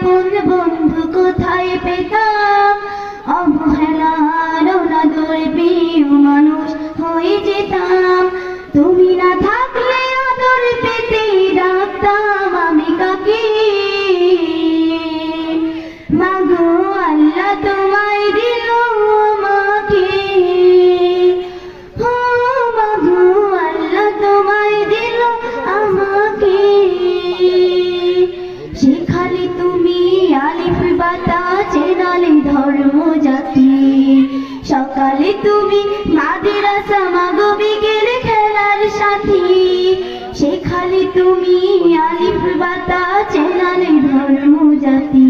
আপন বন্ধু কোথায় পেতাম, অবহেলার অনাদরে প্রিয় মানুষ হয়ে যেতাম। তুমি না থাকলে আদর পেতে ডাকতাম আমি কাকে, মাগো আল্লাহ তোমায় দিল আমাকে। ও মাগো আল্লাহ তোমায় দিল আমাকে। শেখালে তুমি আলিফ বাতা চেনালে ধর্ম জাতি, সকালে তুমি মাদ্রাসা মাগো বিকেলে খেলার সাথী। শেখালে তুমি আলিফ বাতা চেনালে ধর্ম জাতি,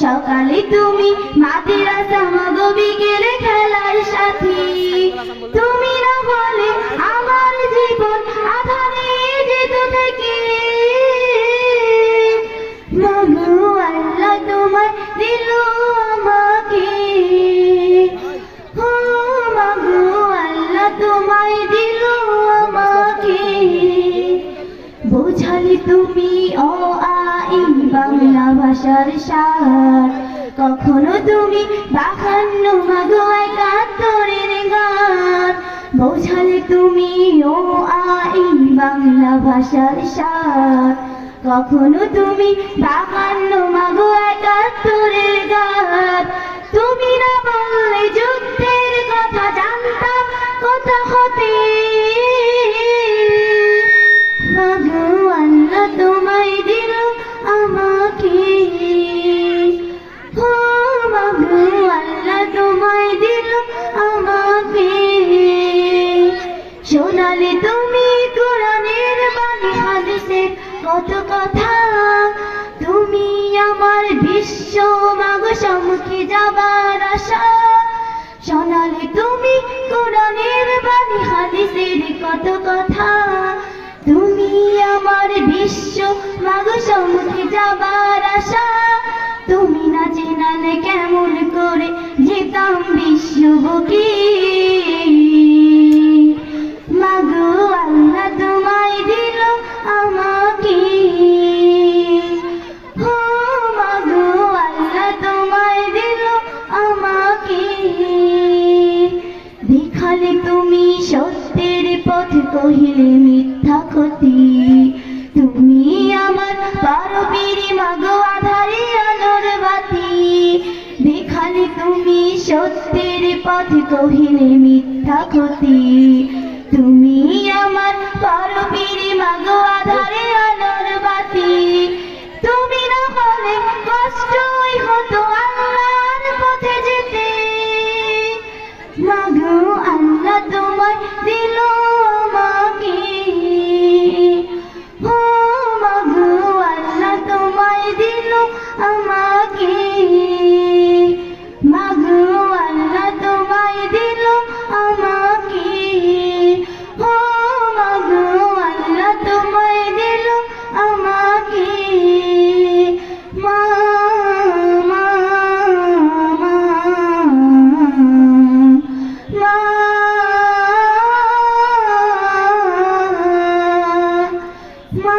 সকালে তুমি মাদ্রাসা মাগো বিকেলে খেলার সাথী। তুমি না হলে আমার জীবন আধারে যেত থেকে, মাগো আল্লাহ তোমায় দিল আমাকে। ও মাগো আল্লাহ তোমায় দিল আমাকে। বোঝালে তুমি অ আ ই বাংলা ভাষার সার, কখনো তুমি 52 মাগো 71 গান। বোঝালে তুমি ও আ ই বাংলা ভাষার সার, কখনো তুমি 52 মাগো 71 গান। তুমি না বললে যুদ্ধের কথা জানতাম কোথা হতে, মাগো আল্লাহ তোমায় দিল আমাকে। ও মাগো আল্লাহ তোমায় দিল আমাকে। শোনালে তুমি কোরআনের বাণী হাদিসের কত কথা, তুমি আমার বিশ্ব মাগো সম্মুখে যাবার আশা। শোনালে তুমি কোরআনের বাণী হাদিসের কত কথা, তুমি আমার বিশ্ব মাগো সম্মুখে যাবার আশা। তুমি না চেনালে কেমন করে যেতাম বিশ্ব বুকে, মাগো আল্লাহ তোমায় দিল আমাকে। ও মাগো আল্লাহ তোমায় দিল আমাকে। দেখালে তুমি সত্যের পথ কহিলে মিথ্যা ক্ষতি, তুমি আমার পারবীর মাগো আধারে আলোর বাতি। দেখালে তুমি সত্যের পথ কহিলে মিথ্যা ক্ষতি, তুমি আমার পারবীর মাগো আধারে আলোর বাতি। তুমি না হলে কষ্টই হতো আল্লাহর পথে যেতে, মাগো আল্লাহ তোমায় দিল আমাকে। ও মাগো আল্লাহ তোমায় দিল আমাকে। মাগো আল্লাহ তোমায় দিল আমাকে। ও মাগো আল্লাহ তোমায় দিল আমাকে। মা মা মা মা মা